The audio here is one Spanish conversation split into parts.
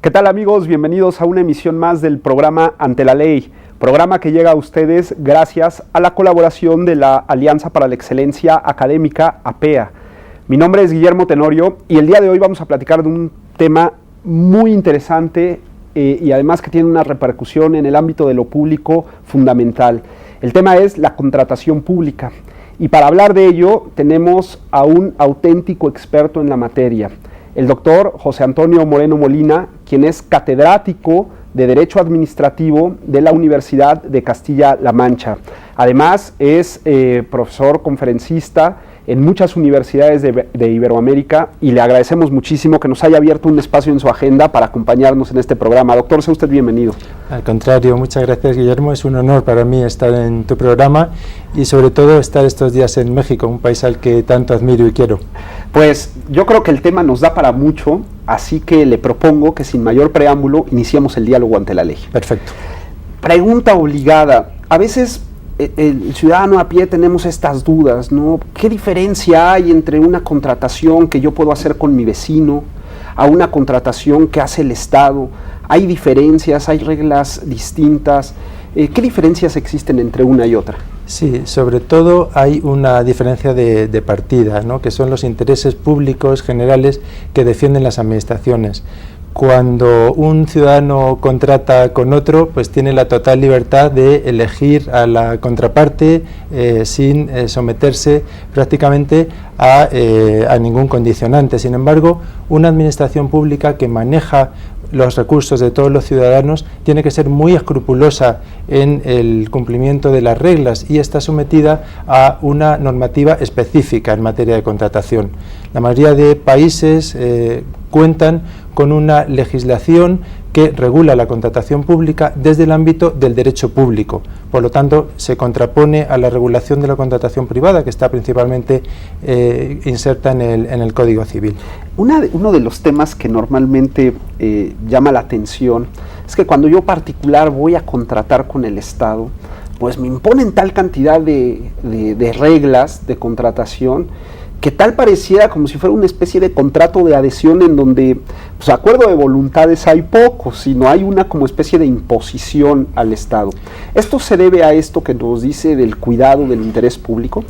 ¿Qué tal, amigos? Bienvenidos a una emisión más del programa Ante la Ley, programa que llega a ustedes gracias a la colaboración de la Alianza para la Excelencia Académica, APEA. Mi nombre es Guillermo Tenorio y el día de hoy vamos a platicar de un tema muy interesante y además que tiene una repercusión en el ámbito de lo público fundamental. El tema es la contratación pública y para hablar de ello tenemos a un auténtico experto en la materia. El doctor José Antonio Moreno Molina, quien es catedrático de Derecho Administrativo de la Universidad de Castilla-La Mancha. Además, es profesor conferencista en muchas universidades de Iberoamérica y le agradecemos muchísimo que nos haya abierto un espacio en su agenda para acompañarnos en este programa. Doctor, sea usted bienvenido. Al contrario, muchas gracias, Guillermo. Es un honor para mí estar en tu programa y sobre todo estar estos días en México, un país al que tanto admiro y quiero. Pues yo creo que el tema nos da para mucho, así que le propongo que sin mayor preámbulo iniciemos el diálogo ante la ley. Perfecto. Pregunta obligada. A veces el ciudadano a pie tenemos estas dudas, ¿no? ¿Qué diferencia hay entre una contratación que yo puedo hacer con mi vecino a una contratación que hace el Estado? ¿Hay diferencias? ¿Hay reglas distintas? ¿Qué diferencias existen entre una y otra? Sí, sobre todo hay una diferencia de partida, ¿no? Que son los intereses públicos generales que defienden las administraciones. Cuando un ciudadano contrata con otro, pues tiene la total libertad de elegir a la contraparte sin someterse prácticamente a ningún condicionante. Sin embargo, una administración pública que maneja los recursos de todos los ciudadanos tiene que ser muy escrupulosa en el cumplimiento de las reglas y está sometida a una normativa específica en materia de contratación. La mayoría de países cuentan con una legislación que regula la contratación pública desde el ámbito del derecho público. Por lo tanto, se contrapone a la regulación de la contratación privada, que está principalmente inserta en el Código Civil. Uno de los temas que normalmente llama la atención es que cuando yo particular voy a contratar con el Estado, pues me imponen tal cantidad de reglas de contratación que tal pareciera como si fuera una especie de contrato de adhesión en donde, pues, acuerdo de voluntades hay pocos, sino hay una como especie de imposición al Estado. ¿Esto se debe a esto que nos dice del cuidado del interés público?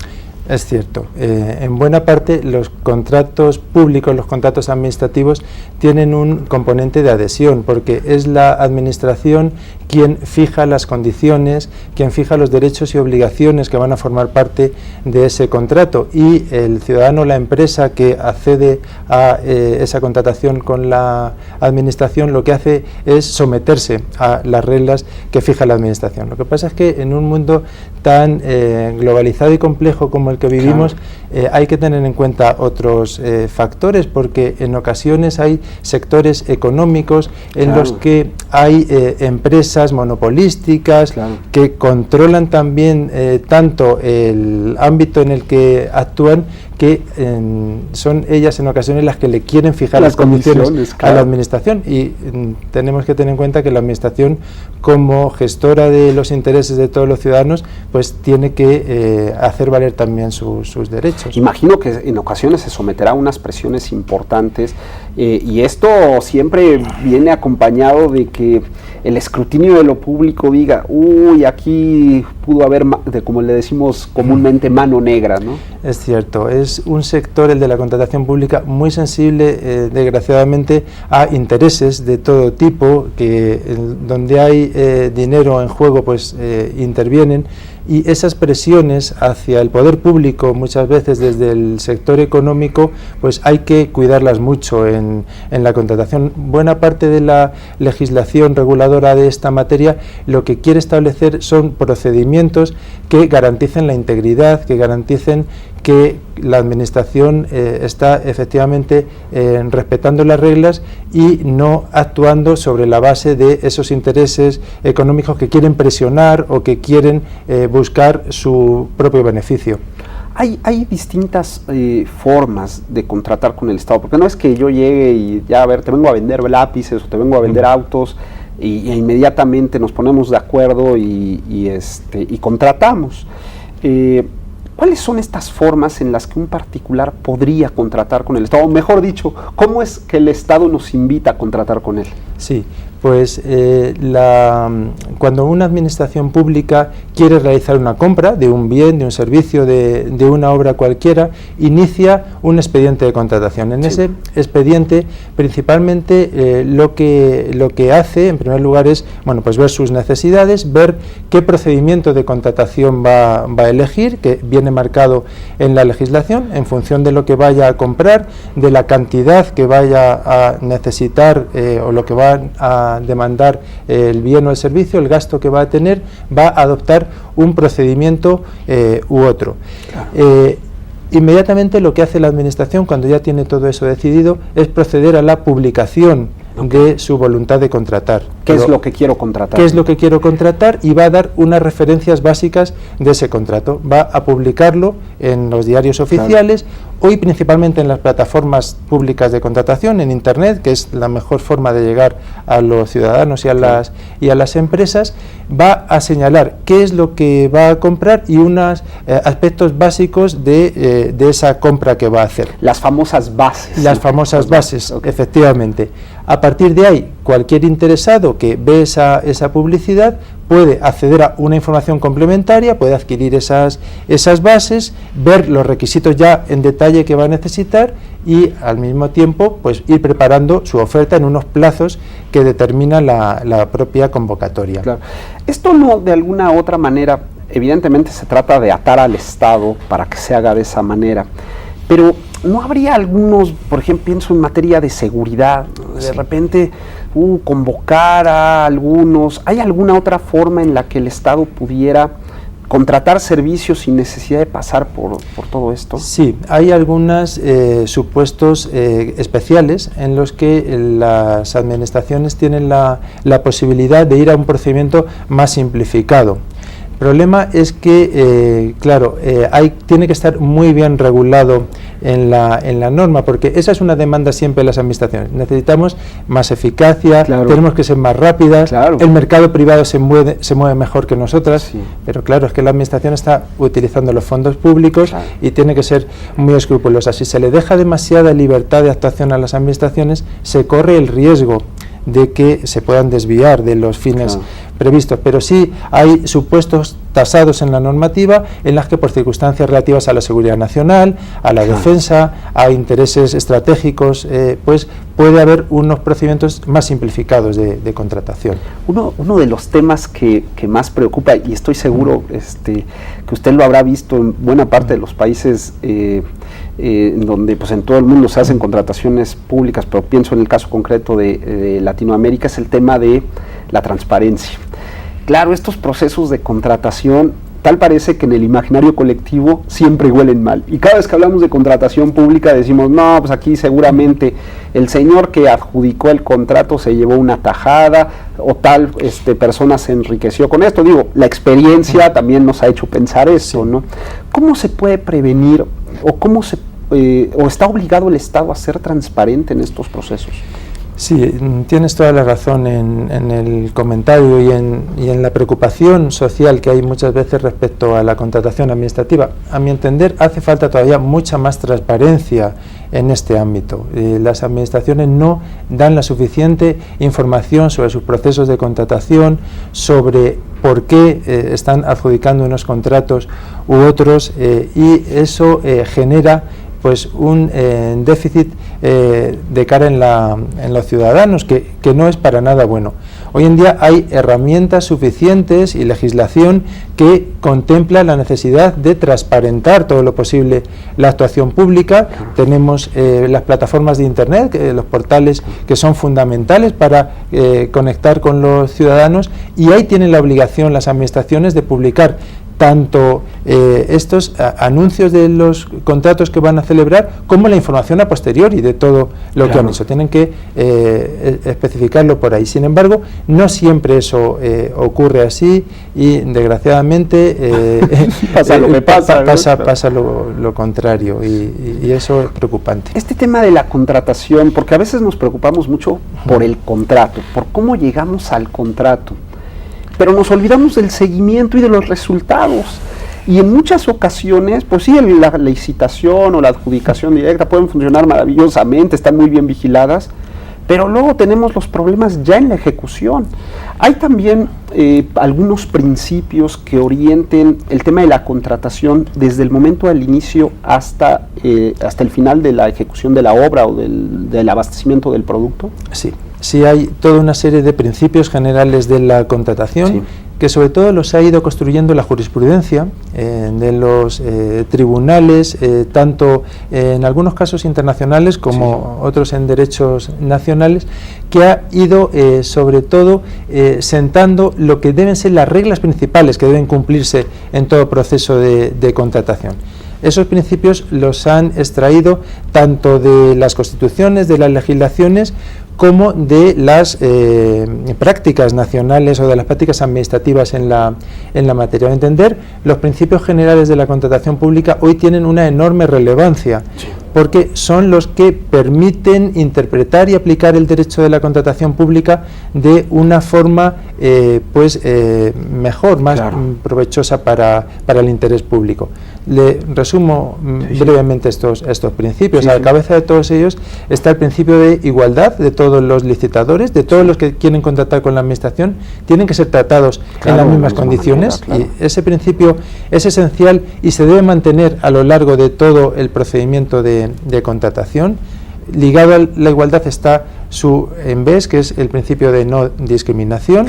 Es cierto. En buena parte los contratos públicos, los contratos administrativos, tienen un componente de adhesión, porque es la administración quien fija las condiciones, quien fija los derechos y obligaciones que van a formar parte de ese contrato, y el ciudadano, la empresa que accede a esa contratación con la administración, lo que hace es someterse a las reglas que fija la administración. Lo que pasa es que en un mundo tan globalizado y complejo como el que vivimos, hay que tener en cuenta otros factores, porque en ocasiones hay sectores económicos en los que hay empresas monopolísticas que controlan también tanto el ámbito en el que actúan, que son ellas en ocasiones las que le quieren fijar las condiciones a la administración, y tenemos que tener en cuenta que la administración, como gestora de los intereses de todos los ciudadanos, pues tiene que hacer valer también sus derechos. Imagino que en ocasiones se someterá a unas presiones importantes y esto siempre viene acompañado de que el escrutinio de lo público diga, uy, aquí pudo haber, como le decimos comúnmente, mano negra, ¿no? Es cierto, es un sector, el de la contratación pública, muy sensible, desgraciadamente, a intereses de todo tipo, que donde hay dinero en juego, pues intervienen, y esas presiones hacia el poder público, muchas veces desde el sector económico, pues hay que cuidarlas mucho en la contratación. Buena parte de la legislación reguladora de esta materia lo que quiere establecer son procedimientos que garanticen la integridad, que garanticen que la administración está efectivamente respetando las reglas y no actuando sobre la base de esos intereses económicos que quieren presionar o que quieren buscar su propio beneficio. Hay distintas formas de contratar con el Estado, porque no es que yo llegue y ya, a ver, te vengo a vender lápices o te vengo a vender autos y inmediatamente nos ponemos de acuerdo y contratamos. ¿Cuáles son estas formas en las que un particular podría contratar con el Estado? O mejor dicho, ¿cómo es que el Estado nos invita a contratar con él? Sí, pues cuando una administración pública quiere realizar una compra de un bien, de un servicio, de una obra cualquiera, inicia un expediente de contratación. En ese expediente, principalmente, lo que hace, en primer lugar, es pues ver sus necesidades, ver qué procedimiento de contratación va a elegir, que viene marcado en la legislación, en función de lo que vaya a comprar, de la cantidad que vaya a necesitar o lo que va a demandar el bien o el servicio, el gasto que va a tener, va a adoptar un procedimiento u otro. Claro. Inmediatamente lo que hace la Administración, cuando ya tiene todo eso decidido, es proceder a la publicación de su voluntad de contratar. ¿Qué es lo que quiero contratar? ¿Qué es lo que quiero contratar? Y va a dar unas referencias básicas de ese contrato. Va a publicarlo en los diarios oficiales, hoy principalmente en las plataformas públicas de contratación, en Internet, que es la mejor forma de llegar a los ciudadanos y a las empresas. Va a señalar qué es lo que va a comprar y unos aspectos básicos de esa compra que va a hacer. Las famosas bases. Las famosas bases, efectivamente. A partir de ahí, cualquier interesado que ve esa publicidad puede acceder a una información complementaria, puede adquirir esas bases, ver los requisitos ya en detalle que va a necesitar y al mismo tiempo ir preparando su oferta en unos plazos que determina la propia convocatoria. Claro. Esto no, de alguna otra manera, evidentemente se trata de atar al Estado para que se haga de esa manera, pero ¿no habría algunos, por ejemplo, pienso en materia de seguridad, de repente convocar a algunos? ¿Hay alguna otra forma en la que el Estado pudiera contratar servicios sin necesidad de pasar por todo esto? Sí, hay algunos supuestos especiales en los que las administraciones tienen la posibilidad de ir a un procedimiento más simplificado. El problema es que, tiene que estar muy bien regulado en la norma, porque esa es una demanda siempre de las administraciones. Necesitamos más eficacia, tenemos que ser más rápidas, el mercado privado se mueve mejor que nosotras, pero claro, es que la administración está utilizando los fondos públicos y tiene que ser muy escrupulosa. Si se le deja demasiada libertad de actuación a las administraciones, se corre el riesgo de que se puedan desviar de los fines previstos, pero sí hay supuestos tasados en la normativa en las que por circunstancias relativas a la seguridad nacional, a la defensa, a intereses estratégicos, puede haber unos procedimientos más simplificados de contratación. Uno de los temas que más preocupa, y estoy seguro que usted lo habrá visto en buena parte de los países donde en todo el mundo se hacen contrataciones públicas, pero pienso en el caso concreto de Latinoamérica, es el tema de la transparencia. Claro, estos procesos de contratación, tal parece que en el imaginario colectivo siempre huelen mal. Y cada vez que hablamos de contratación pública decimos, no, pues aquí seguramente el señor que adjudicó el contrato se llevó una tajada o tal persona se enriqueció con esto. Digo, la experiencia también nos ha hecho pensar eso, ¿no? ¿Cómo se puede prevenir o está obligado el Estado a ser transparente en estos procesos? Sí, tienes toda la razón en el comentario y en la preocupación social que hay muchas veces respecto a la contratación administrativa. A mi entender, hace falta todavía mucha más transparencia en este ámbito. Las administraciones no dan la suficiente información sobre sus procesos de contratación, sobre por qué están adjudicando unos contratos u otros, y eso genera un déficit de cara en los ciudadanos que no es para nada bueno. Hoy en día hay herramientas suficientes y legislación que contempla la necesidad de transparentar todo lo posible la actuación pública. Tenemos las plataformas de Internet, los portales que son fundamentales para conectar con los ciudadanos, y ahí tienen la obligación las administraciones de publicar tanto estos anuncios de los contratos que van a celebrar como la información a posteriori de todo lo que han hecho. Tienen que especificarlo por ahí. Sin embargo, no siempre eso ocurre así y desgraciadamente pasa lo contrario y eso es preocupante. Este tema de la contratación, porque a veces nos preocupamos mucho por el contrato, por cómo llegamos al contrato, pero nos olvidamos del seguimiento y de los resultados. Y en muchas ocasiones, pues sí, la licitación o la adjudicación directa pueden funcionar maravillosamente, están muy bien vigiladas, pero luego tenemos los problemas ya en la ejecución. Hay también algunos principios que orienten el tema de la contratación desde el momento del inicio hasta el final de la ejecución de la obra o del abastecimiento del producto. Sí, hay toda una serie de principios generales de la contratación, que sobre todo los ha ido construyendo la jurisprudencia de los tribunales, tanto en algunos casos internacionales como otros en derechos nacionales, que ha ido sobre todo sentando lo que deben ser las reglas principales que deben cumplirse en todo proceso de contratación. Esos principios los han extraído tanto de las constituciones, de las legislaciones, como de las prácticas nacionales o de las prácticas administrativas en la materia. A entender, los principios generales de la contratación pública hoy tienen una enorme relevancia, porque son los que permiten interpretar y aplicar el derecho de la contratación pública de una forma mejor, más provechosa para el interés público. Le resumo brevemente estos principios. A la cabeza de todos ellos está el principio de igualdad de todos los licitadores, de todos los que quieren contratar con la administración, tienen que ser tratados en las mismas condiciones, y ese principio es esencial y se debe mantener a lo largo de todo el procedimiento de contratación. Ligado a la igualdad está su ENVES, que es el principio de no discriminación.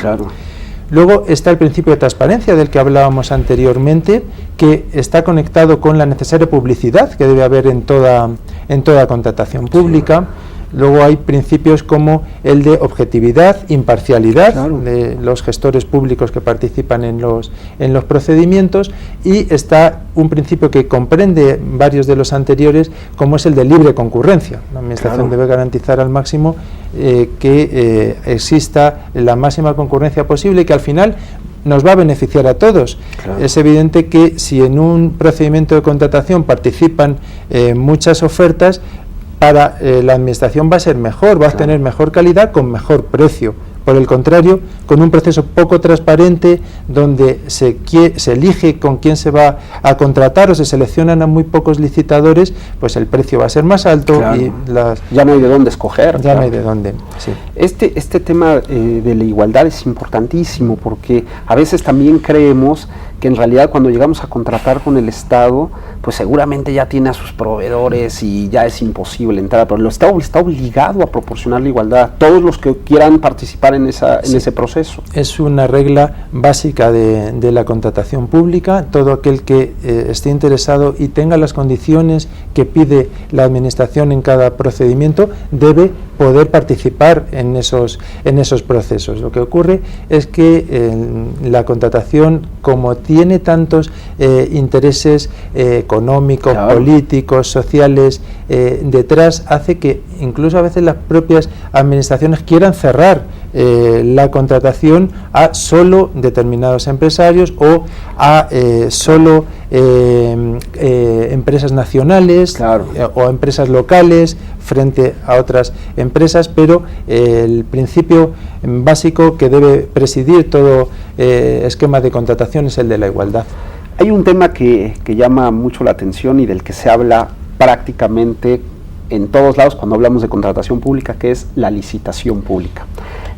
Luego está el principio de transparencia del que hablábamos anteriormente, que está conectado con la necesaria publicidad que debe haber en toda contratación pública. Luego hay principios como el de objetividad, imparcialidad de los gestores públicos que participan en los procedimientos, y está un principio que comprende varios de los anteriores, como es el de libre concurrencia. La administración debe garantizar al máximo que exista la máxima concurrencia posible y que al final nos va a beneficiar a todos. Es evidente que si en un procedimiento de contratación participan muchas ofertas, para la administración va a ser mejor, va a tener mejor calidad con mejor precio. Por el contrario, con un proceso poco transparente, donde se elige con quién se va a contratar o se seleccionan a muy pocos licitadores, pues el precio va a ser más alto y ya no hay de dónde escoger. Ya no hay de dónde. Este tema de la igualdad es importantísimo, porque a veces también creemos que en realidad cuando llegamos a contratar con el Estado, pues seguramente ya tiene a sus proveedores y ya es imposible entrar, pero el Estado está obligado a proporcionar la igualdad a todos los que quieran participar en ese proceso. Es una regla básica de la contratación pública. Todo aquel que esté interesado y tenga las condiciones que pide la administración en cada procedimiento debe poder participar en esos procesos. Lo que ocurre es que la contratación, como tiene tantos intereses económicos, políticos, sociales detrás, hace que incluso a veces las propias administraciones quieran cerrar la contratación a solo determinados empresarios o a solo empresas nacionales o empresas locales frente a otras empresas, pero el principio básico que debe presidir todo esquema de contratación es el de la igualdad. Hay un tema que llama mucho la atención y del que se habla prácticamente en todos lados cuando hablamos de contratación pública, que es la licitación pública.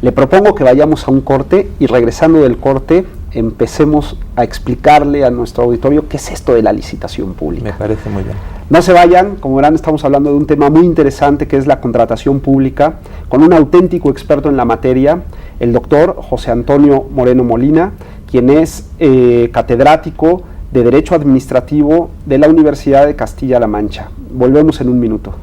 Le propongo que vayamos a un corte y regresando del corte empecemos a explicarle a nuestro auditorio qué es esto de la licitación pública. Me parece muy bien. No se vayan, como verán, estamos hablando de un tema muy interesante que es la contratación pública, con un auténtico experto en la materia, el doctor José Antonio Moreno Molina, quien es catedrático de Derecho Administrativo de la Universidad de Castilla-La Mancha. Volvemos en un minuto.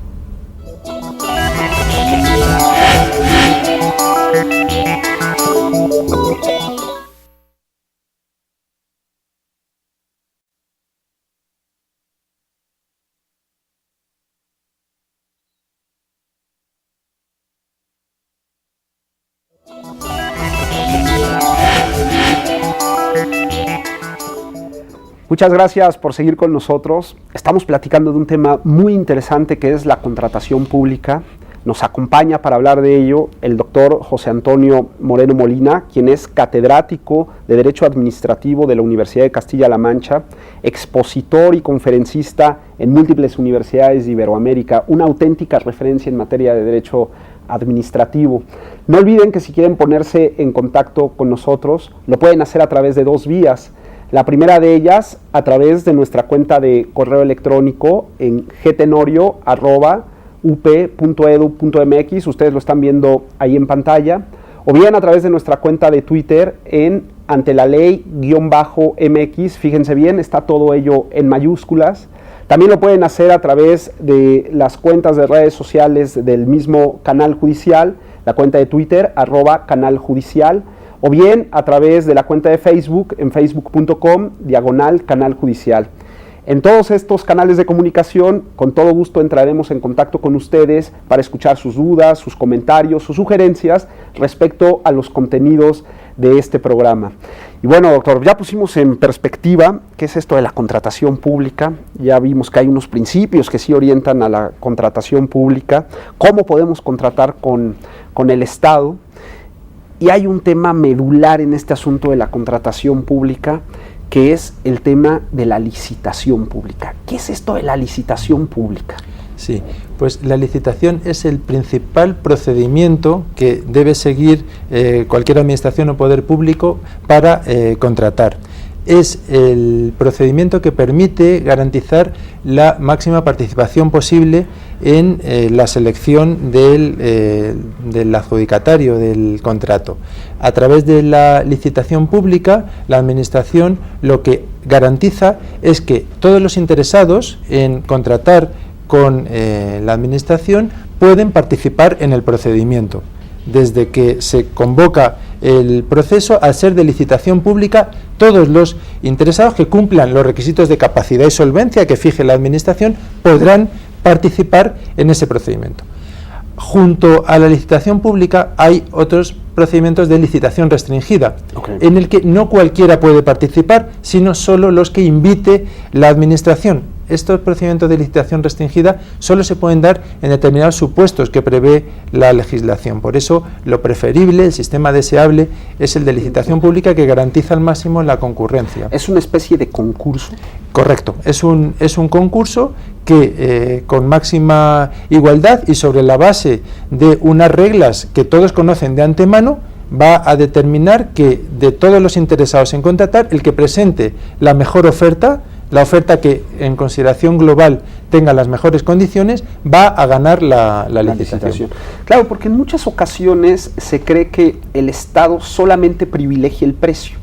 Muchas gracias por seguir con nosotros. Estamos platicando de un tema muy interesante que es la contratación pública. Nos acompaña para hablar de ello el doctor José Antonio Moreno Molina, quien es catedrático de Derecho Administrativo de la Universidad de Castilla-La Mancha, expositor y conferencista en múltiples universidades de Iberoamérica, una auténtica referencia en materia de derecho administrativo. No olviden que si quieren ponerse en contacto con nosotros, lo pueden hacer a través de dos vías. La primera de ellas, a través de nuestra cuenta de correo electrónico en gtenorio@up.edu.mx, ustedes lo están viendo ahí en pantalla, o bien a través de nuestra cuenta de Twitter en antelaley_mx, fíjense bien, está todo ello en mayúsculas. También lo pueden hacer a través de las cuentas de redes sociales del mismo canal judicial, la cuenta de Twitter, @canaljudicial, o bien a través de la cuenta de Facebook en facebook.com/canal judicial. En todos estos canales de comunicación, con todo gusto entraremos en contacto con ustedes para escuchar sus dudas, sus comentarios, sus sugerencias respecto a los contenidos de este programa. Y bueno, doctor, ya pusimos en perspectiva qué es esto de la contratación pública, ya vimos que hay unos principios que sí orientan a la contratación pública, cómo podemos contratar con el Estado. Y hay un tema medular en este asunto de la contratación pública, que es el tema de la licitación pública. ¿Qué es esto de la licitación pública? Sí, pues la licitación es el principal procedimiento que debe seguir cualquier administración o poder público para contratar. Es el procedimiento que permite garantizar la máxima participación posible en la selección del adjudicatario del contrato. A través de la licitación pública, la Administración lo que garantiza es que todos los interesados en contratar con la Administración pueden participar en el procedimiento. Desde que se convoca el proceso, al ser de licitación pública, todos los interesados que cumplan los requisitos de capacidad y solvencia que fije la Administración podrán participar en ese procedimiento. Junto a la licitación pública hay otros procedimientos de licitación restringida, en el que no cualquiera puede participar, sino solo los que invite la Administración. Estos procedimientos de licitación restringida solo se pueden dar en determinados supuestos que prevé la legislación. Por eso, lo preferible, el sistema deseable, es el de licitación pública, que garantiza al máximo la concurrencia. ¿Es una especie de concurso? Correcto, es un concurso que con máxima igualdad y sobre la base de unas reglas que todos conocen de antemano, va a determinar que de todos los interesados en contratar, el que presente la mejor oferta, la oferta que en consideración global tenga las mejores condiciones, va a ganar la licitación. Claro, porque en muchas ocasiones se cree que el Estado solamente privilegia el precio,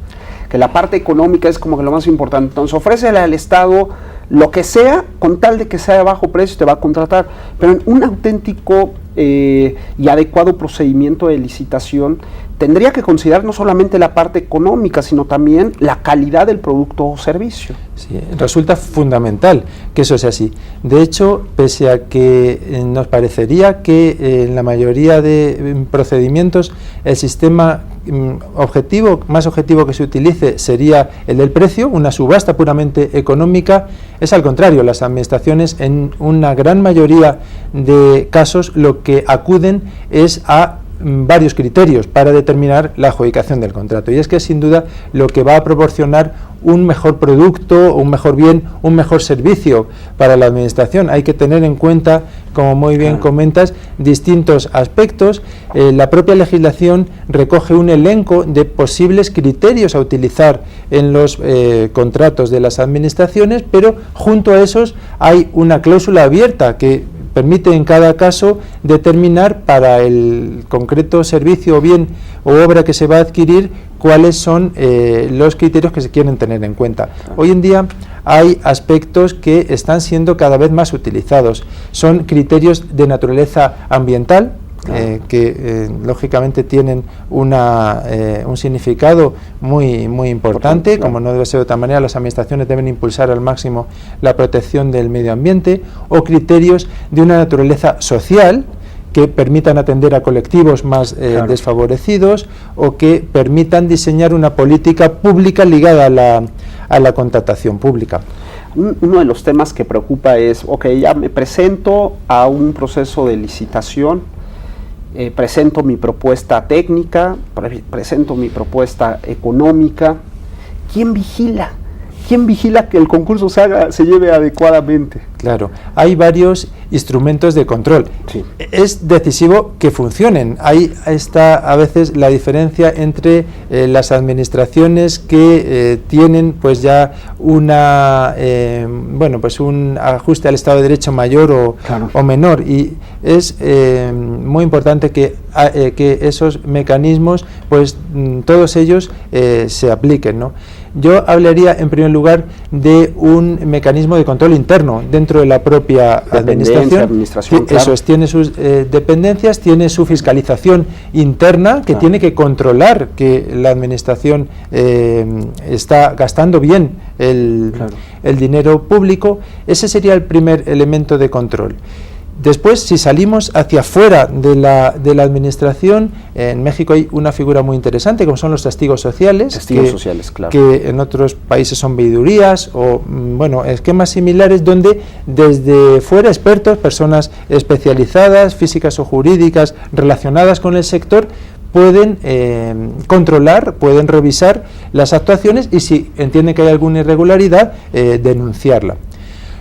que la parte económica es como que lo más importante. Entonces ofrécele al Estado lo que sea, con tal de que sea de bajo precio te va a contratar, pero en un auténtico y adecuado procedimiento de licitación tendría que considerar no solamente la parte económica, sino también la calidad del producto o servicio. Sí, resulta fundamental que eso sea así. De hecho, pese a que nos parecería que en la mayoría de procedimientos el sistema más objetivo que se utilice sería el del precio, una subasta puramente económica, es al contrario. Las administraciones en una gran mayoría de casos lo que acuden es a varios criterios para determinar la adjudicación del contrato, y es que sin duda lo que va a proporcionar un mejor producto, un mejor bien, un mejor servicio para la administración. Hay que tener en cuenta, como muy bien comentas, distintos aspectos. La propia legislación recoge un elenco de posibles criterios a utilizar en los contratos de las administraciones, pero junto a esos hay una cláusula abierta que permite en cada caso determinar para el concreto servicio o bien o obra que se va a adquirir cuáles son los criterios que se quieren tener en cuenta. Hoy en día hay aspectos que están siendo cada vez más utilizados. Son criterios de naturaleza ambiental, que lógicamente tienen un significado muy importante. Como no debe ser de otra manera, las administraciones deben impulsar al máximo la protección del medio ambiente, o criterios de una naturaleza social que permitan atender a colectivos más desfavorecidos, o que permitan diseñar una política pública ligada a la contratación pública. Uno de los temas que preocupa es, ya me presento a un proceso de licitación, presento mi propuesta técnica, presento mi propuesta económica. ¿Quién vigila? ¿Quién vigila que el concurso se lleve adecuadamente? Claro, hay varios instrumentos de control. Sí. Es decisivo que funcionen. Ahí está a veces la diferencia entre las administraciones que tienen pues ya una un ajuste al Estado de Derecho mayor o menor, y es muy importante que esos mecanismos pues todos ellos se apliquen, ¿no? Yo hablaría en primer lugar de un mecanismo de control interno dentro de la propia administración. Claro. Eso es, tiene sus dependencias, tiene su fiscalización interna que tiene que controlar que la administración está gastando bien el dinero público. Ese sería el primer elemento de control. Después, si salimos hacia afuera de la administración, en México hay una figura muy interesante, como son los testigos sociales. Testigos sociales, claro. Que en otros países son veedurías o, esquemas similares donde desde fuera expertos, personas especializadas, físicas o jurídicas, relacionadas con el sector, pueden controlar, pueden revisar las actuaciones y si entienden que hay alguna irregularidad, denunciarla.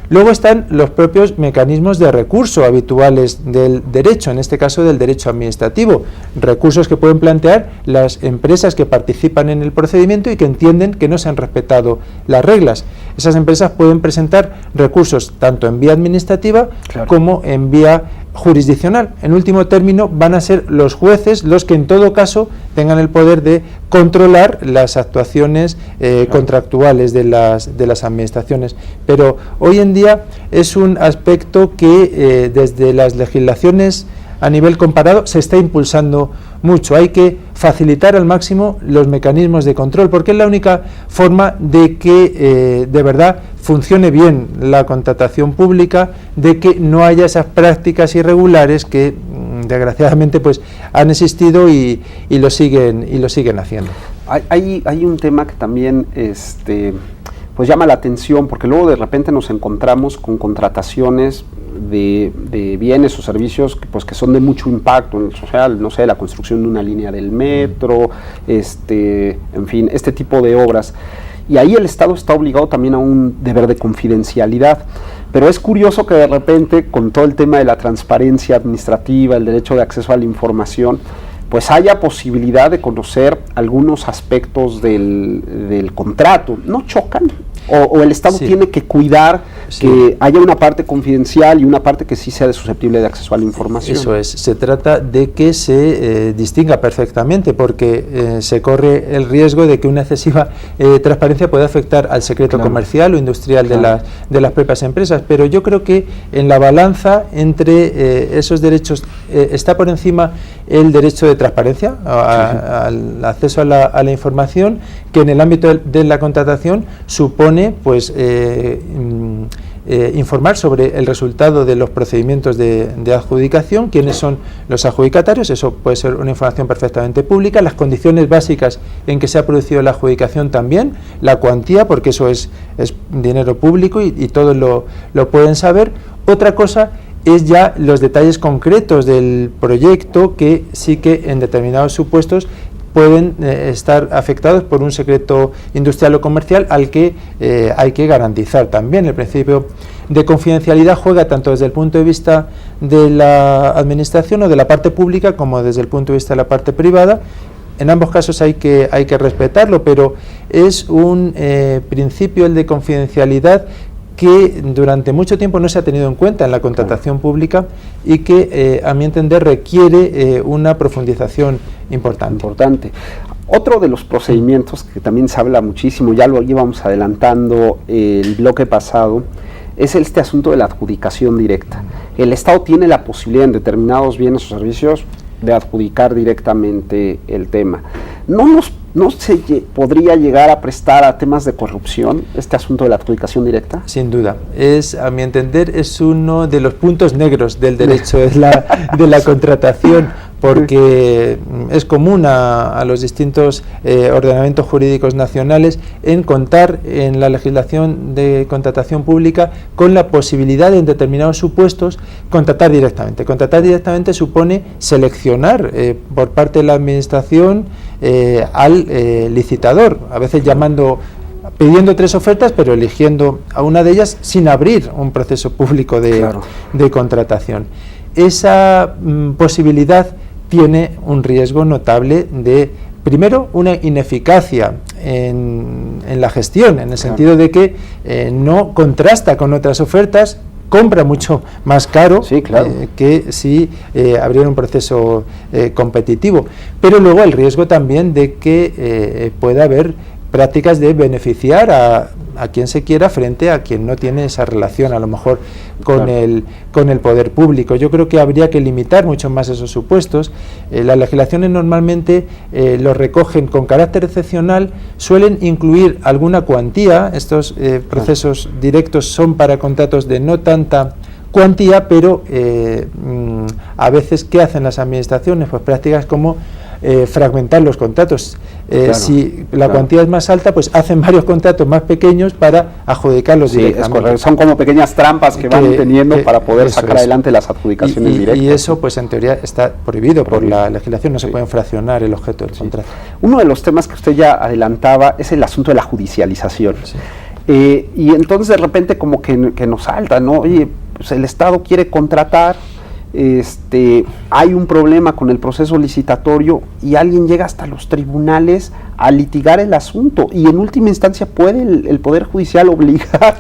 Luego están los propios mecanismos de recurso habituales del derecho, en este caso del derecho administrativo, recursos que pueden plantear las empresas que participan en el procedimiento y que entienden que no se han respetado las reglas. Esas empresas pueden presentar recursos tanto en vía administrativa como en vía jurisdiccional. En último término, van a ser los jueces los que en todo caso tengan el poder de controlar las actuaciones contractuales de las administraciones. Pero hoy en día es un aspecto que desde las legislaciones a nivel comparado se está impulsando mucho. Hay que facilitar al máximo los mecanismos de control, porque es la única forma de que de verdad funcione bien la contratación pública, de que no haya esas prácticas irregulares que desgraciadamente pues han existido y lo siguen haciendo. Hay un tema que también pues llama la atención, porque luego de repente nos encontramos con contrataciones de bienes o servicios que son de mucho impacto en el social, no sé, la construcción de una línea del metro, en fin, este tipo de obras. Y ahí el Estado está obligado también a un deber de confidencialidad. Pero es curioso que de repente, con todo el tema de la transparencia administrativa, el derecho de acceso a la información, pues haya posibilidad de conocer algunos aspectos del contrato. ¿No chocan? ¿O el Estado tiene que cuidar que haya una parte confidencial y una parte que sí sea susceptible de acceso a la información? Eso es, se trata de que se distinga perfectamente, porque se corre el riesgo de que una excesiva transparencia pueda afectar al secreto comercial o industrial de las propias empresas, pero yo creo que en la balanza entre esos derechos está por encima el derecho de transparencia, al acceso a la información, que en el ámbito de la contratación supone pues informar sobre el resultado de los procedimientos de adjudicación, quiénes son los adjudicatarios, eso puede ser una información perfectamente pública, las condiciones básicas en que se ha producido la adjudicación también, la cuantía, porque eso es dinero público y todos lo pueden saber. Otra cosa es ya los detalles concretos del proyecto, que sí que en determinados supuestos pueden estar afectados por un secreto industrial o comercial al que hay que garantizar también. El principio de confidencialidad juega tanto desde el punto de vista de la administración o de la parte pública como desde el punto de vista de la parte privada. En ambos casos hay que respetarlo, pero es un principio, el de confidencialidad, que durante mucho tiempo no se ha tenido en cuenta en la contratación pública y que, a mi entender, requiere una profundización importante. Otro de los procedimientos que también se habla muchísimo, ya lo íbamos adelantando el bloque pasado, es este asunto de la adjudicación directa. El Estado tiene la posibilidad en determinados bienes o servicios de adjudicar directamente el tema. ¿No se podría llegar a prestar a temas de corrupción este asunto de la adjudicación directa? Sin duda. A mi entender, es uno de los puntos negros del derecho de la contratación, porque es común a los distintos ordenamientos jurídicos nacionales en contar en la legislación de contratación pública con la posibilidad de, en determinados supuestos, contratar directamente. Contratar directamente supone seleccionar por parte de la Administración al licitador, a veces pidiendo 3 ofertas, pero eligiendo a una de ellas sin abrir un proceso público de contratación. Esa posibilidad tiene un riesgo notable de, primero, una ineficacia en la gestión, en el sentido de que no contrasta con otras ofertas, compra mucho más caro que si abriera un proceso competitivo. Pero luego el riesgo también de que pueda haber prácticas de beneficiar a quien se quiera frente a quien no tiene esa relación a lo mejor con el poder público. Yo creo que habría que limitar mucho más esos supuestos. Las legislaciones normalmente los recogen con carácter excepcional, suelen incluir alguna cuantía. Estos procesos directos son para contratos de no tanta cuantía, pero a veces, ¿qué hacen las administraciones? Pues prácticas como fragmentar los contratos. Si la cuantía es más alta, pues hacen varios contratos más pequeños para adjudicarlos directamente. Son como pequeñas trampas que van teniendo para poder sacar adelante las adjudicaciones directas. Y eso, pues en teoría, está prohibido por la legislación, no se pueden fraccionar el objeto del contrato. Uno de los temas que usted ya adelantaba es el asunto de la judicialización. Y entonces de repente como que nos salta, ¿no? Oye, pues el Estado quiere contratar, hay un problema con el proceso licitatorio y alguien llega hasta los tribunales a litigar el asunto, y en última instancia puede el Poder Judicial obligar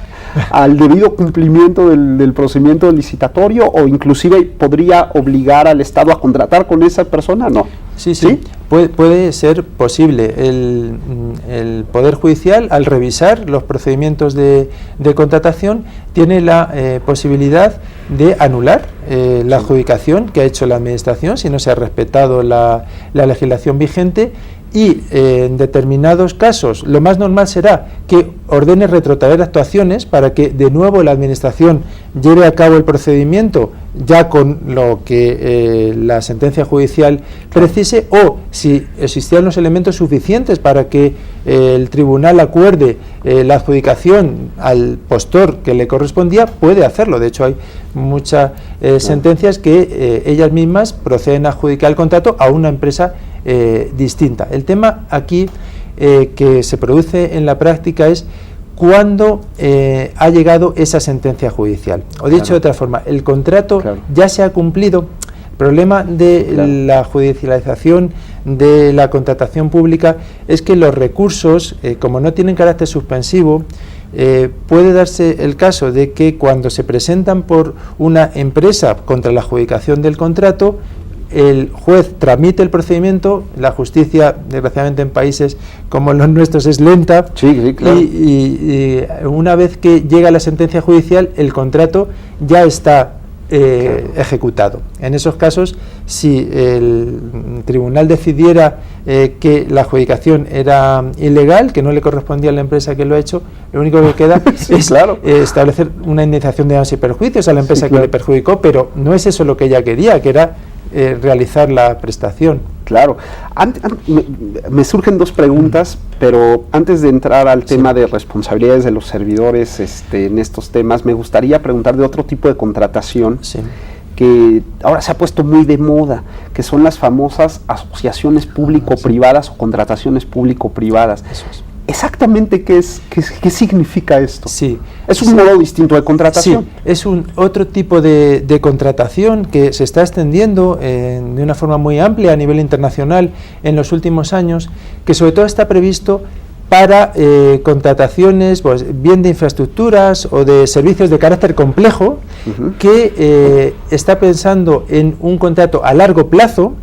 al debido cumplimiento del procedimiento licitatorio, o inclusive podría obligar al Estado a contratar con esa persona, ¿no? Sí. Puede ser posible. El Poder Judicial, al revisar los procedimientos de contratación, tiene la posibilidad de anular la adjudicación que ha hecho la Administración si no se ha respetado la legislación vigente, y en determinados casos lo más normal será que ordene retrotraer actuaciones para que de nuevo la Administración lleve a cabo el procedimiento ya con lo que la sentencia judicial precise, o si existían los elementos suficientes para que el tribunal acuerde la adjudicación al postor que le correspondía, puede hacerlo. De hecho, hay muchas sentencias que ellas mismas proceden a adjudicar el contrato a una empresa distinta. El tema aquí que se produce en la práctica es cuando ha llegado esa sentencia judicial. O dicho de otra forma, el contrato ya se ha cumplido. El problema de la judicialización de la contratación pública es que los recursos, como no tienen carácter suspensivo, puede darse el caso de que cuando se presentan por una empresa contra la adjudicación del contrato, el juez tramite el procedimiento. La justicia, desgraciadamente en países como los nuestros, es lenta, y una vez que llega la sentencia judicial, el contrato ya está ejecutado. En esos casos, si el tribunal decidiera que la adjudicación era ilegal, que no le correspondía a la empresa que lo ha hecho, lo único que queda es establecer una indemnización de daños y perjuicios a la empresa que le perjudicó, pero no es eso lo que ella quería, que era realizar la prestación. Claro. Me surgen dos preguntas, pero antes de entrar al tema de responsabilidades de los servidores en estos temas, me gustaría preguntar de otro tipo de contratación que ahora se ha puesto muy de moda, que son las famosas asociaciones público-privadas o contrataciones público-privadas. Exactamente, ¿qué significa esto? ¿Es un modo distinto de contratación? Sí, es otro tipo de contratación que se está extendiendo de una forma muy amplia a nivel internacional en los últimos años, que sobre todo está previsto para contrataciones, pues, bien de infraestructuras o de servicios de carácter complejo, que está pensando en un contrato a largo plazo,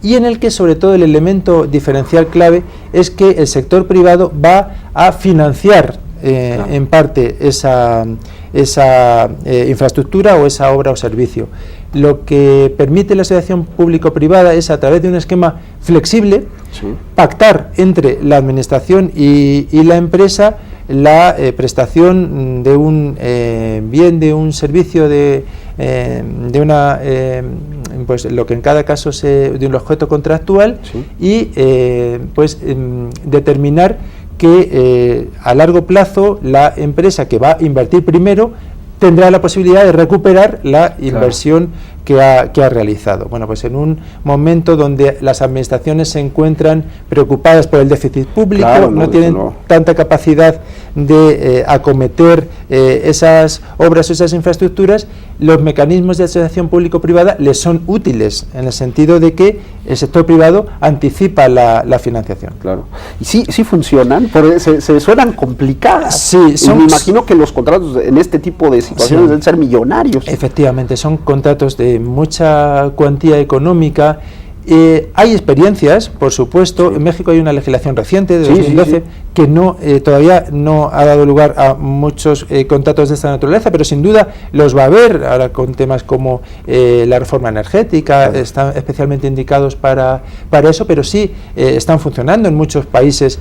y en el que sobre todo el elemento diferencial clave es que el sector privado va a financiar en parte esa infraestructura o esa obra o servicio. Lo que permite la asociación público-privada es, a través de un esquema flexible, pactar entre la administración y la empresa la prestación de un bien, de un servicio, de una pues lo que en cada caso de un objeto contractual, sí, y determinar que a largo plazo la empresa que va a invertir primero tendrá la posibilidad de recuperar la inversión que ha realizado. Bueno, pues en un momento donde las administraciones se encuentran preocupadas por el déficit público, no tienen tanta capacidad de acometer esas obras o esas infraestructuras, los mecanismos de asociación público-privada les son útiles, en el sentido de que el sector privado anticipa la financiación. Claro. Y sí funcionan, porque se suenan complicadas. Sí, y me imagino que los contratos en este tipo de situaciones deben ser millonarios. Efectivamente, son contratos de mucha cuantía económica. Hay experiencias, por supuesto. En México hay una legislación reciente de 2012 que todavía no ha dado lugar a muchos contratos de esta naturaleza, pero sin duda los va a haber ahora con temas como la reforma energética. Están especialmente indicados para eso, pero sí están funcionando en muchos países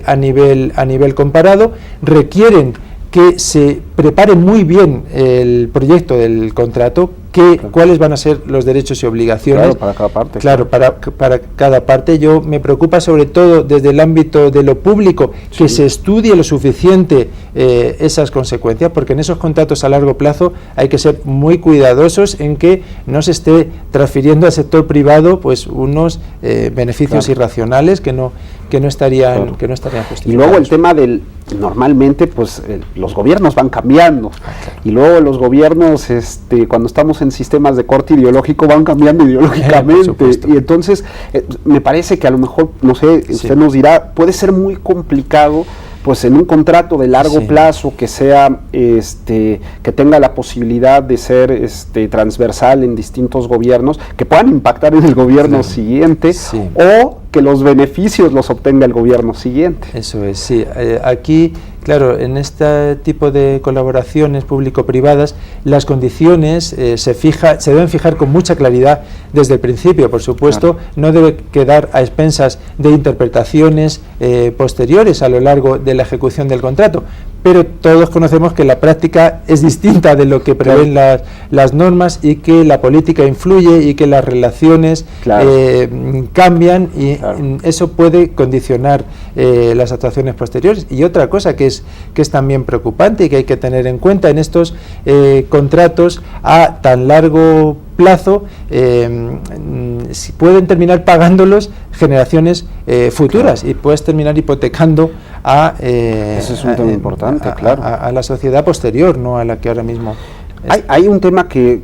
a nivel comparado. Requieren que se prepare muy bien el proyecto del contrato, cuáles van a ser los derechos y obligaciones. Claro, para cada parte. Claro, para cada parte. Yo me preocupa sobre todo desde el ámbito de lo público que se estudie lo suficiente esas consecuencias, porque en esos contratos a largo plazo hay que ser muy cuidadosos en que no se esté transfiriendo al sector privado pues unos beneficios irracionales que no estarían justificados. Y luego el tema normalmente pues los gobiernos van cambiando, y luego los gobiernos cuando estamos en sistemas de corte ideológico van cambiando ideológicamente, y entonces me parece que a lo mejor, no sé, usted nos dirá, puede ser muy complicado pues en un contrato de largo plazo que sea que tenga la posibilidad de ser transversal en distintos gobiernos, que puedan impactar en el gobierno siguiente, o que los beneficios los obtenga el gobierno siguiente. Eso es, sí. Aquí, claro, en este tipo de colaboraciones público-privadas, las condiciones se deben fijar con mucha claridad desde el principio. Por supuesto, no debe quedar a expensas de interpretaciones posteriores a lo largo de la ejecución del contrato, pero todos conocemos que la práctica es distinta de lo que prevén las normas, y que la política influye y que las relaciones cambian, y eso puede condicionar las actuaciones posteriores. Y otra cosa que es también preocupante y que hay que tener en cuenta en estos contratos a tan largo plazo, si pueden terminar pagándolos generaciones futuras, y puedes terminar hipotecando ese es un tema importante, a la sociedad posterior, no a la que ahora mismo. Hay un tema que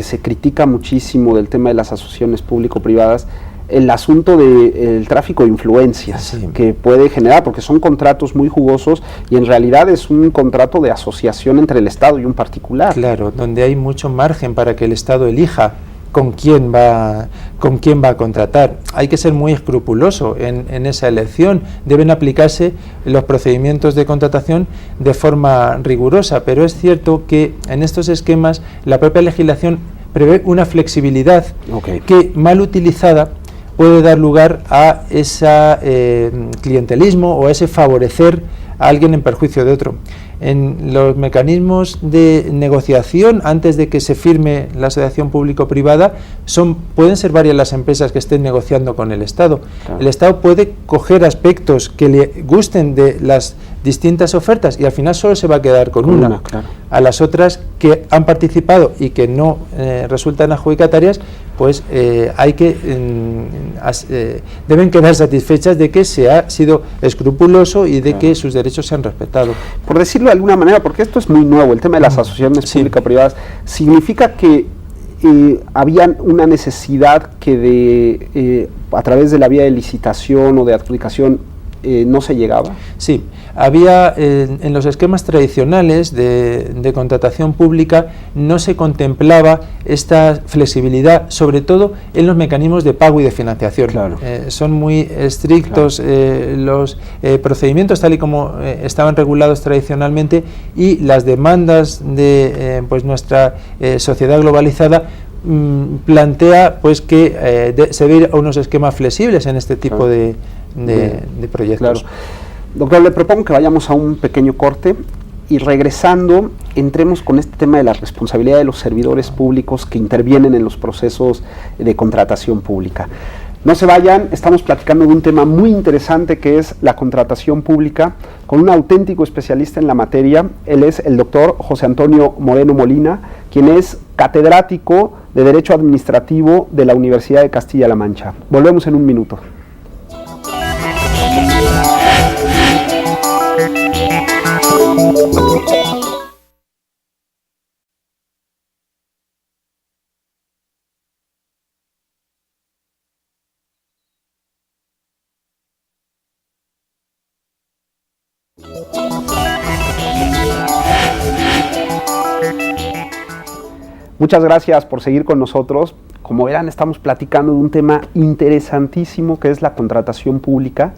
se critica muchísimo del tema de las asociaciones público-privadas, el asunto del tráfico de influencias que puede generar, porque son contratos muy jugosos y en realidad es un contrato de asociación entre el Estado y un particular. Claro, donde hay mucho margen para que el Estado elija con quién va a contratar. Hay que ser muy escrupuloso en esa elección. Deben aplicarse los procedimientos de contratación de forma rigurosa, pero es cierto que en estos esquemas la propia legislación prevé una flexibilidad que, mal utilizada, puede dar lugar a ese clientelismo o a ese favorecer a alguien en perjuicio de otro. En los mecanismos de negociación, antes de que se firme la asociación público-privada, pueden ser varias las empresas que estén negociando con el Estado. El Estado puede coger aspectos que le gusten de las distintas ofertas y al final solo se va a quedar con una. A las otras que han participado y que no resultan adjudicatarias, pues deben quedar satisfechas de que se ha sido escrupuloso y de que sus derechos se han respetado. Por decirlo de alguna manera, porque esto es muy nuevo, el tema de las asociaciones público-privadas, significa que había una necesidad que a través de la vía de licitación o de adjudicación no se llegaba. Sí, había en los esquemas tradicionales de contratación pública no se contemplaba esta flexibilidad, sobre todo en los mecanismos de pago y de financiación. Son muy estrictos los procedimientos tal y como estaban regulados tradicionalmente, y las demandas de nuestra sociedad globalizada plantea pues que se debe ir a unos esquemas flexibles en este tipo de proyectos. Doctor, le propongo que vayamos a un pequeño corte y regresando, entremos con este tema de la responsabilidad de los servidores públicos que intervienen en los procesos de contratación pública. No se vayan, estamos platicando de un tema muy interesante que es la contratación pública con un auténtico especialista en la materia. Él es el doctor José Antonio Moreno Molina, quien es catedrático de Derecho Administrativo de la Universidad de Castilla-La Mancha. Volvemos en un minuto. Muchas gracias por seguir con nosotros. Como verán, estamos platicando de un tema interesantísimo que es la contratación pública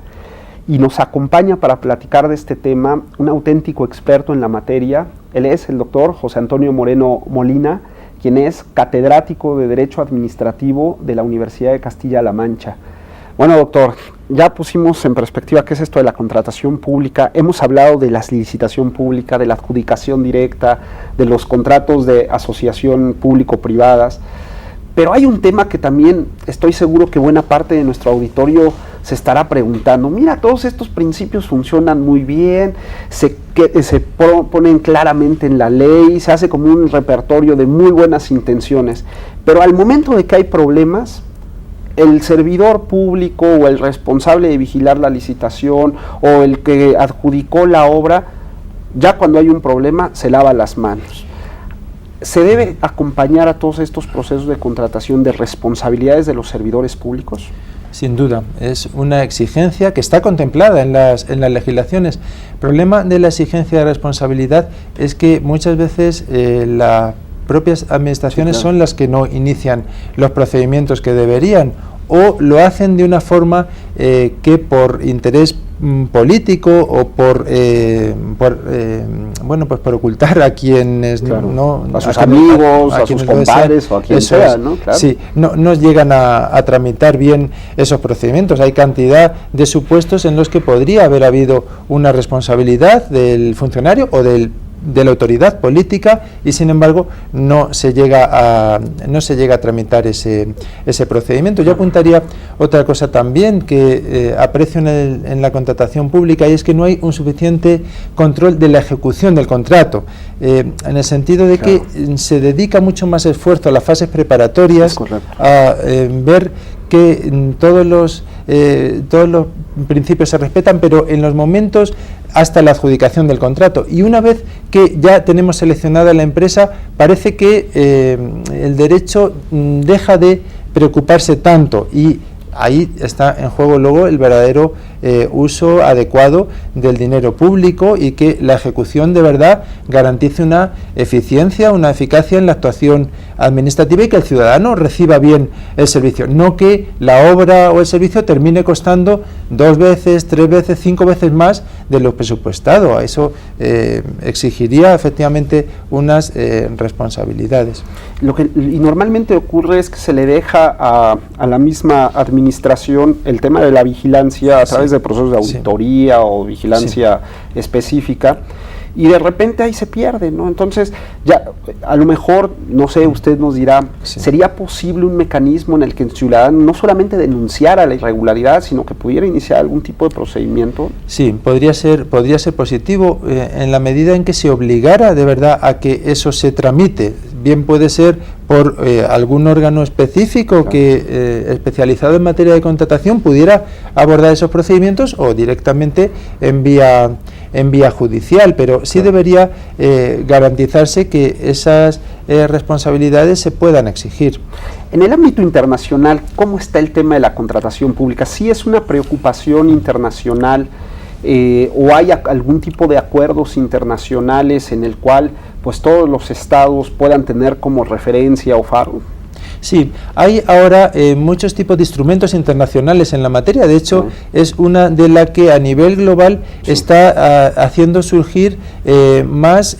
y nos acompaña para platicar de este tema un auténtico experto en la materia. Él es el doctor José Antonio Moreno Molina, quien es catedrático de Derecho Administrativo de la Universidad de Castilla-La Mancha. Bueno, doctor, ya pusimos en perspectiva qué es esto de la contratación pública, hemos hablado de la licitación pública, de la adjudicación directa, de los contratos de asociación público-privadas, pero hay un tema que también estoy seguro que buena parte de nuestro auditorio se estará preguntando. Mira, todos estos principios funcionan muy bien, se ponen claramente en la ley, se hace como un repertorio de muy buenas intenciones, pero al momento de que hay problemas, el servidor público o el responsable de vigilar la licitación o el que adjudicó la obra, ya cuando hay un problema se lava las manos. ¿Se debe acompañar a todos estos procesos de contratación de responsabilidades de los servidores públicos? Sin duda, es una exigencia que está contemplada en las legislaciones. El problema de la exigencia de responsabilidad es que muchas veces las propias administraciones son las que no inician los procedimientos que deberían o lo hacen de una forma que por interés político o por ocultar a quienes a sus amigos, a sus compadres o a quien sea, ¿no? Claro. Sí, no llegan a tramitar bien esos procedimientos. Hay cantidad de supuestos en los que podría haber habido una responsabilidad del funcionario o de la autoridad política y sin embargo no se llega a tramitar ese procedimiento. Yo apuntaría otra cosa también que aprecio en la contratación pública, y es que no hay un suficiente control de la ejecución del contrato, en el sentido de que se dedica mucho más esfuerzo a las fases preparatorias, a ver que todos los principios se respetan, pero en los momentos hasta la adjudicación del contrato. Y una vez que ya tenemos seleccionada la empresa, parece que el derecho deja de preocuparse tanto, y ahí está en juego luego el verdadero uso adecuado del dinero público y que la ejecución de verdad garantice una eficiencia, una eficacia en la actuación administrativa y que el ciudadano reciba bien el servicio, no que la obra o el servicio termine costando 2 veces, 3 veces, 5 veces más de lo presupuestado. Eso exigiría efectivamente unas responsabilidades. Y normalmente ocurre es que se le deja a la misma administración el tema de la vigilancia a través de procesos de auditoría o vigilancia específica, y de repente ahí se pierde, ¿no? Entonces, ya a lo mejor, no sé, usted nos dirá, ¿sería posible un mecanismo en el que el ciudadano no solamente denunciara la irregularidad, sino que pudiera iniciar algún tipo de procedimiento? Sí, podría ser positivo en la medida en que se obligara de verdad a que eso se tramite. Bien puede ser por algún órgano específico que especializado en materia de contratación pudiera abordar esos procedimientos, o directamente en vía judicial, pero sí debería garantizarse que esas responsabilidades se puedan exigir. En el ámbito internacional, ¿cómo está el tema de la contratación pública? ¿Sí es una preocupación internacional o hay algún tipo de acuerdos internacionales en el cual pues todos los estados puedan tener como referencia o faro? Sí, hay ahora muchos tipos de instrumentos internacionales en la materia. De hecho, es una de las que a nivel global está haciendo surgir más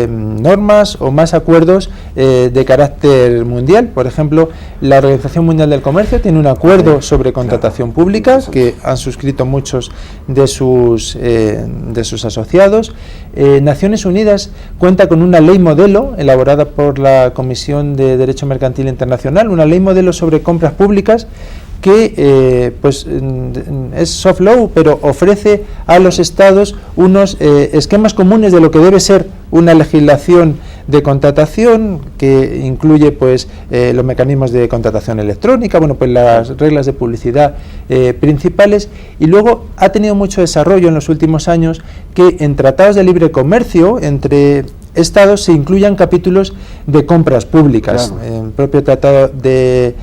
normas o más acuerdos de carácter mundial. Por ejemplo, la Organización Mundial del Comercio tiene un acuerdo sobre contratación pública que han suscrito muchos de sus asociados. Naciones Unidas cuenta con una ley modelo elaborada por la Comisión de Derecho Mercantil Internacional, una ley modelo sobre compras públicas que es soft law, pero ofrece a los estados unos esquemas comunes de lo que debe ser una legislación de contratación, que incluye los mecanismos de contratación electrónica, las reglas de publicidad principales, y luego ha tenido mucho desarrollo en los últimos años que en tratados de libre comercio entre estados se incluyan capítulos de compras públicas. Claro. El propio Tratado de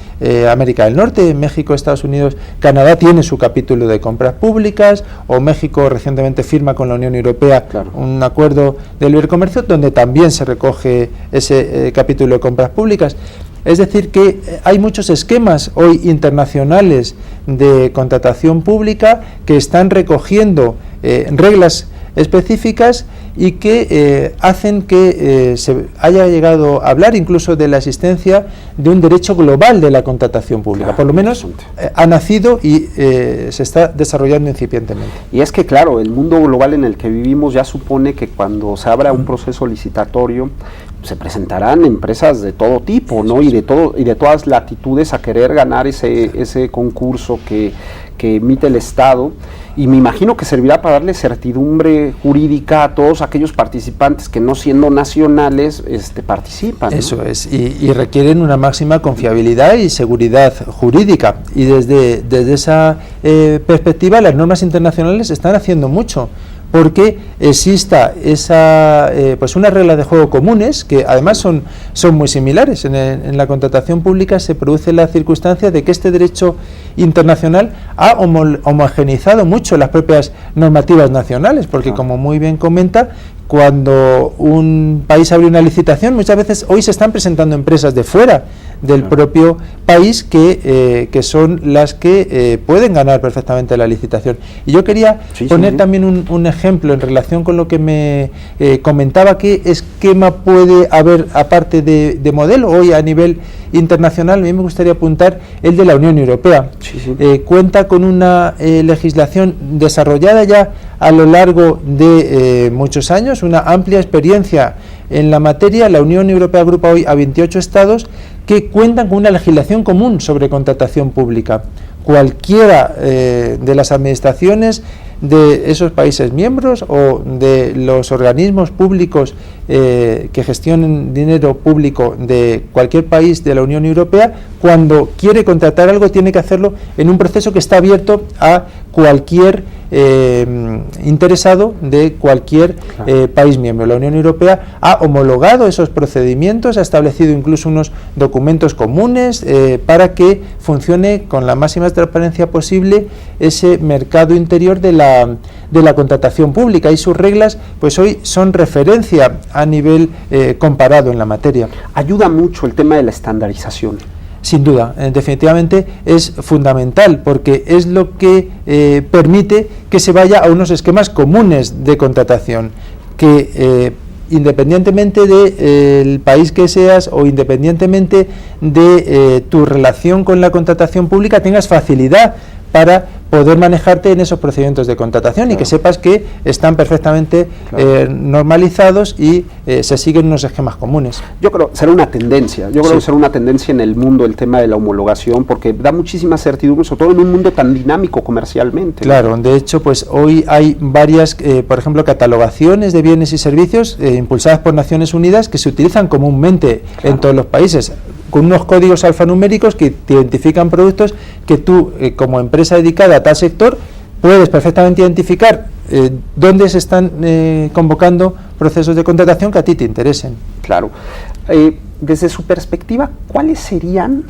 América del Norte, México, Estados Unidos, Canadá tiene su capítulo de compras públicas, o México recientemente firma con la Unión Europea un acuerdo de libre comercio donde también se recoge ese capítulo de compras públicas. Es decir, que hay muchos esquemas hoy internacionales de contratación pública que están recogiendo reglas específicas y que hacen que se haya llegado a hablar incluso de la existencia de un derecho global de la contratación pública. Claro, por lo menos ha nacido y se está desarrollando incipientemente. Y es que, claro, el mundo global en el que vivimos ya supone que cuando se abra un proceso licitatorio se presentarán empresas de todo tipo, ¿no? Y de todas latitudes a querer ganar ese concurso que emite el Estado, y me imagino que servirá para darle certidumbre jurídica a todos aquellos participantes que, no siendo nacionales, participan, ¿no? Eso es, y requieren una máxima confiabilidad y seguridad jurídica, y desde esa perspectiva las normas internacionales están haciendo mucho porque exista unas reglas de juego comunes, que además son muy similares. En la contratación pública se produce la circunstancia de que este derecho internacional ha homogeneizado mucho las propias normativas nacionales, porque como muy bien comenta, cuando un país abre una licitación, muchas veces hoy se están presentando empresas de fuera del propio país que son las que pueden ganar perfectamente la licitación. Y yo quería poner también un ejemplo en relación con lo que me comentaba, qué esquema puede haber aparte de modelo hoy a nivel internacional. A mí me gustaría apuntar el de la Unión Europea. Cuenta con una legislación desarrollada ya a lo largo de muchos años, una amplia experiencia en la materia. La Unión Europea agrupa hoy a 28 estados que cuentan con una legislación común sobre contratación pública. Cualquiera de las administraciones de esos países miembros o de los organismos públicos que gestionen dinero público de cualquier país de la Unión Europea, cuando quiere contratar algo tiene que hacerlo en un proceso que está abierto a cualquier interesado de cualquier país miembro. La Unión Europea ha homologado esos procedimientos, ha establecido incluso unos documentos comunes para que funcione con la máxima transparencia posible ese mercado interior de la contratación pública, y sus reglas hoy son referencia a nivel comparado en la materia. Ayuda mucho el tema de la estandarización. Sin duda, definitivamente es fundamental, porque es lo que permite que se vaya a unos esquemas comunes de contratación, que independientemente del país que seas o independientemente de tu relación con la contratación pública, tengas facilidad para poder manejarte en esos procedimientos de contratación, y que sepas que están perfectamente normalizados y se siguen unos esquemas comunes. Yo creo que será una tendencia, creo que será una tendencia en el mundo el tema de la homologación, porque da muchísima certidumbre, sobre todo en un mundo tan dinámico comercialmente. Claro, de hecho, hoy hay varias, por ejemplo, catalogaciones de bienes y servicios impulsadas por Naciones Unidas que se utilizan comúnmente en todos los países, con unos códigos alfanuméricos que te identifican productos que tú, como empresa dedicada a tal sector, puedes perfectamente identificar dónde se están convocando procesos de contratación que a ti te interesen. Claro. Desde su perspectiva, ¿cuáles serían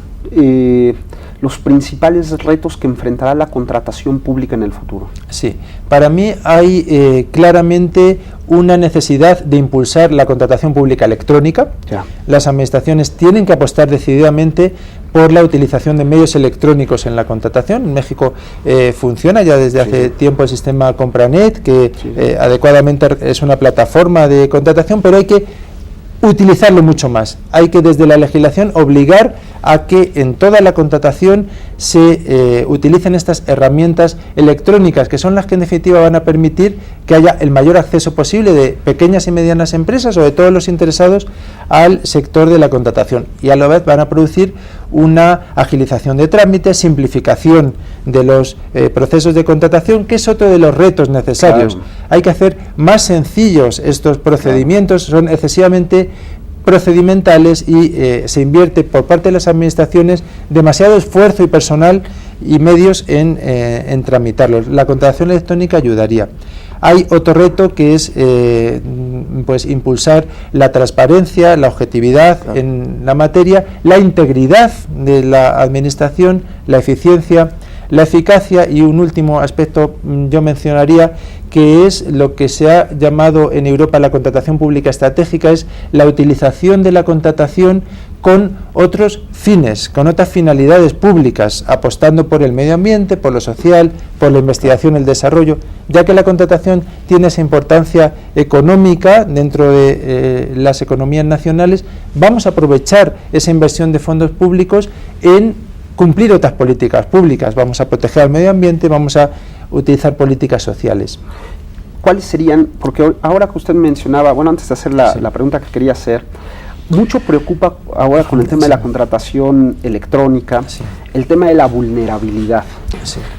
los principales retos que enfrentará la contratación pública en el futuro? Sí, para mí hay claramente una necesidad de impulsar la contratación pública electrónica. Las administraciones tienen que apostar decididamente por la utilización de medios electrónicos en la contratación. En México funciona ya desde hace tiempo el sistema Compranet, que adecuadamente es una plataforma de contratación, pero hay que utilizarlo mucho más. Hay que desde la legislación obligar a que en toda la contratación se utilicen estas herramientas electrónicas, que son las que en definitiva van a permitir que haya el mayor acceso posible de pequeñas y medianas empresas o de todos los interesados al sector de la contratación, y a la vez van a producir una agilización de trámites, simplificación de los procesos de contratación, que es otro de los retos necesarios. Claro. Hay que hacer más sencillos estos procedimientos, son excesivamente procedimentales y se invierte por parte de las administraciones demasiado esfuerzo y personal y medios en tramitarlos. La contratación electrónica ayudaría. Hay otro reto que es pues impulsar la transparencia, la objetividad en la materia, la integridad de la administración, la eficiencia, la eficacia, y un último aspecto yo mencionaría, que es lo que se ha llamado en Europa la contratación pública estratégica, es la utilización de la contratación con otros fines, con otras finalidades públicas, apostando por el medio ambiente, por lo social, por la investigación y el desarrollo, ya que la contratación tiene esa importancia económica dentro de las economías nacionales. Vamos a aprovechar esa inversión de fondos públicos en cumplir otras políticas públicas. Vamos a proteger al medio ambiente, vamos a utilizar políticas sociales. ¿Cuáles serían? Porque ahora que usted mencionaba, bueno, antes de hacer la pregunta que quería hacer, mucho preocupa ahora con el tema de la contratación electrónica, el tema de la vulnerabilidad.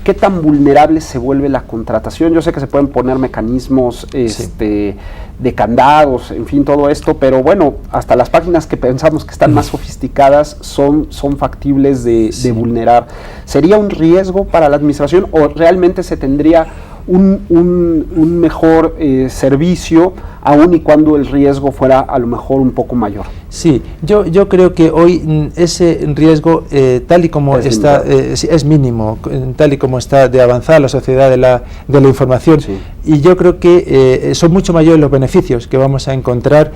¿Qué tan vulnerable se vuelve la contratación? Yo sé que se pueden poner mecanismos de candados, en fin, todo esto, pero bueno, hasta las páginas que pensamos que están más sofisticadas son factibles de vulnerar. ¿Sería un riesgo para la administración o realmente se tendría un mejor servicio, aun y cuando el riesgo fuera a lo mejor un poco mayor? Sí, yo creo que hoy ese riesgo tal y como está es mínimo, tal y como está de avanzada la sociedad de la información, y yo creo que son mucho mayores los beneficios que vamos a encontrar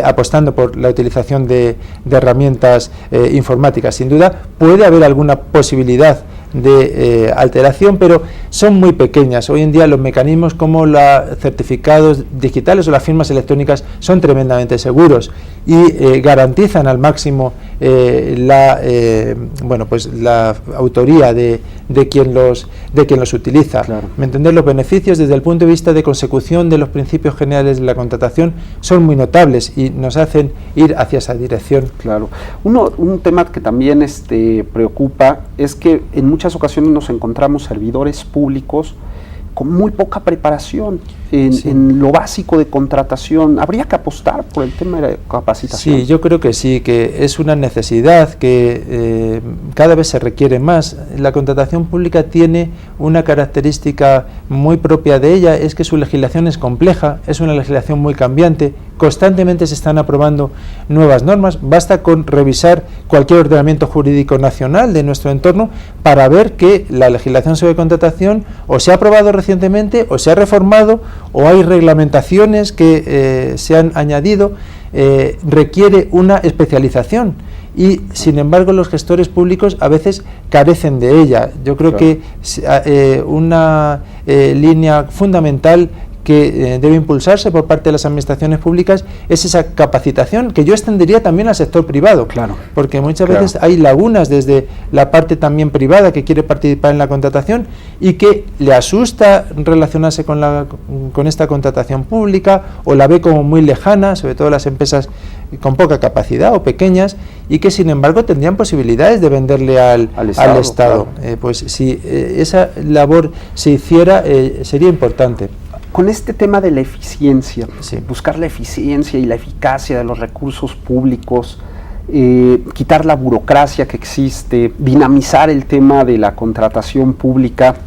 apostando por la utilización de herramientas informáticas. Sin duda puede haber alguna posibilidad de alteración, pero son muy pequeñas. Hoy en día los mecanismos como los certificados digitales o las firmas electrónicas son tremendamente seguros y garantizan al máximo la autoría de quien los utiliza. Claro. ¿Me entendés? Los beneficios desde el punto de vista de consecución de los principios generales de la contratación son muy notables y nos hacen ir hacia esa dirección. Claro. Un tema que también preocupa es que en muchas ocasiones nos encontramos servidores públicos con muy poca preparación en lo básico de contratación. ¿Habría que apostar por el tema de capacitación? Sí, yo creo que sí, que es una necesidad que cada vez se requiere más. La contratación pública tiene una característica muy propia de ella, es que su legislación es compleja, es una legislación muy cambiante, constantemente se están aprobando nuevas normas. Basta con revisar cualquier ordenamiento jurídico nacional de nuestro entorno para ver que la legislación sobre contratación o se ha aprobado recientemente o se ha reformado o hay reglamentaciones que se han añadido, requiere una especialización y sin embargo los gestores públicos a veces carecen de ella. Yo creo que una línea fundamental que debe impulsarse por parte de las administraciones públicas es esa capacitación, que yo extendería también al sector privado, porque muchas veces hay lagunas desde la parte también privada que quiere participar en la contratación y que le asusta relacionarse con esta contratación pública o la ve como muy lejana, sobre todo las empresas con poca capacidad o pequeñas, y que sin embargo tendrían posibilidades de venderle al Estado. Claro. Pues si esa labor se hiciera sería importante. Con este tema de la eficiencia, buscar la eficiencia y la eficacia de los recursos públicos, quitar la burocracia que existe, dinamizar el tema de la contratación pública,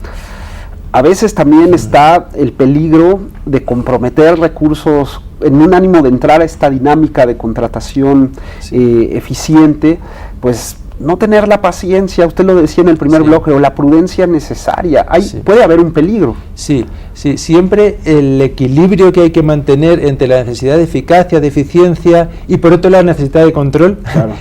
a veces también está el peligro de comprometer recursos en un ánimo de entrar a esta dinámica de contratación eficiente, pues no tener la paciencia, usted lo decía en el primer bloque, o la prudencia necesaria. Puede haber un peligro. Sí, Sí, siempre el equilibrio que hay que mantener entre la necesidad de eficacia, de eficiencia y por otro lado la necesidad de control, claro.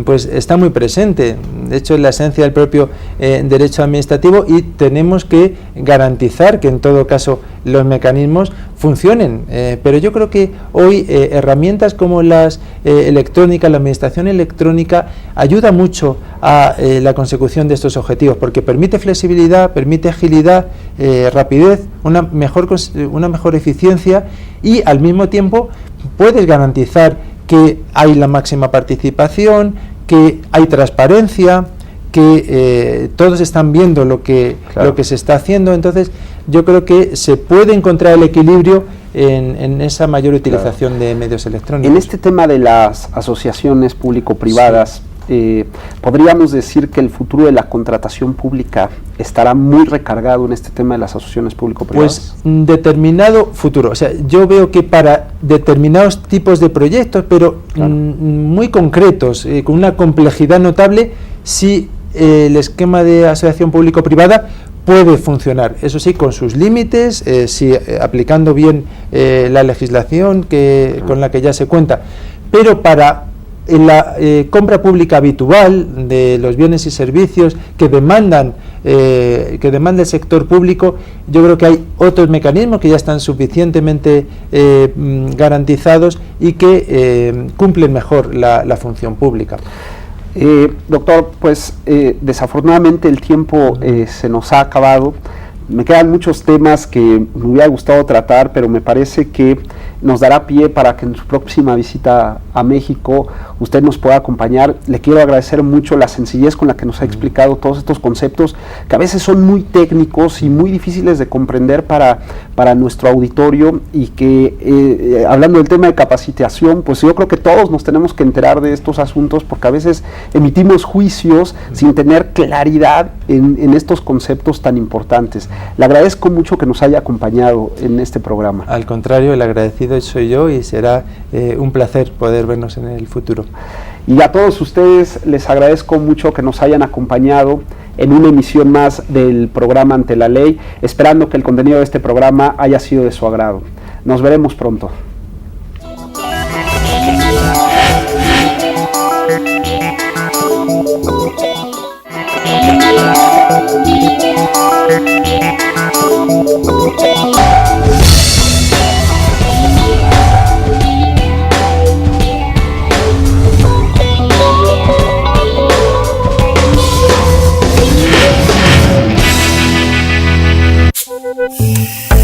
Pues está muy presente. De hecho, es la esencia del propio derecho administrativo y tenemos que garantizar que en todo caso los mecanismos funcionen. Pero yo creo que hoy herramientas como las electrónicas, la administración electrónica ayuda mucho a la consecución de estos objetivos porque permite flexibilidad, permite agilidad, rapidez, una mejor eficiencia y al mismo tiempo puedes garantizar que hay la máxima participación, que hay transparencia, que todos están viendo lo que se está haciendo. Entonces yo creo que se puede encontrar el equilibrio en esa mayor utilización de medios electrónicos. En este tema de las asociaciones público-privadas, podríamos decir que el futuro de la contratación pública estará muy recargado en este tema de las asociaciones público-privadas. Pues determinado futuro, o sea, yo veo que para determinados tipos de proyectos, pero muy concretos, con una complejidad notable, sí el esquema de asociación público-privada puede funcionar, eso sí, con sus límites, aplicando bien la legislación con la que ya se cuenta, pero para la compra pública habitual de los bienes y servicios que demanda el sector público, yo creo que hay otros mecanismos que ya están suficientemente garantizados y que cumplen mejor la función pública. Doctor, pues desafortunadamente el tiempo se nos ha acabado. Me quedan muchos temas que me hubiera gustado tratar, pero me parece que nos dará pie para que en su próxima visita a México usted nos pueda acompañar. Le quiero agradecer mucho la sencillez con la que nos ha explicado todos estos conceptos que a veces son muy técnicos y muy difíciles de comprender para nuestro auditorio y que hablando del tema de capacitación, pues yo creo que todos nos tenemos que enterar de estos asuntos porque a veces emitimos juicios sin tener claridad en estos conceptos tan importantes. Le agradezco mucho que nos haya acompañado en este programa. Al contrario, el agradecido soy yo y será un placer poder vernos en el futuro. Y a todos ustedes les agradezco mucho que nos hayan acompañado en una emisión más del programa Ante la Ley, esperando que el contenido de este programa haya sido de su agrado. Nos veremos pronto. Thank you.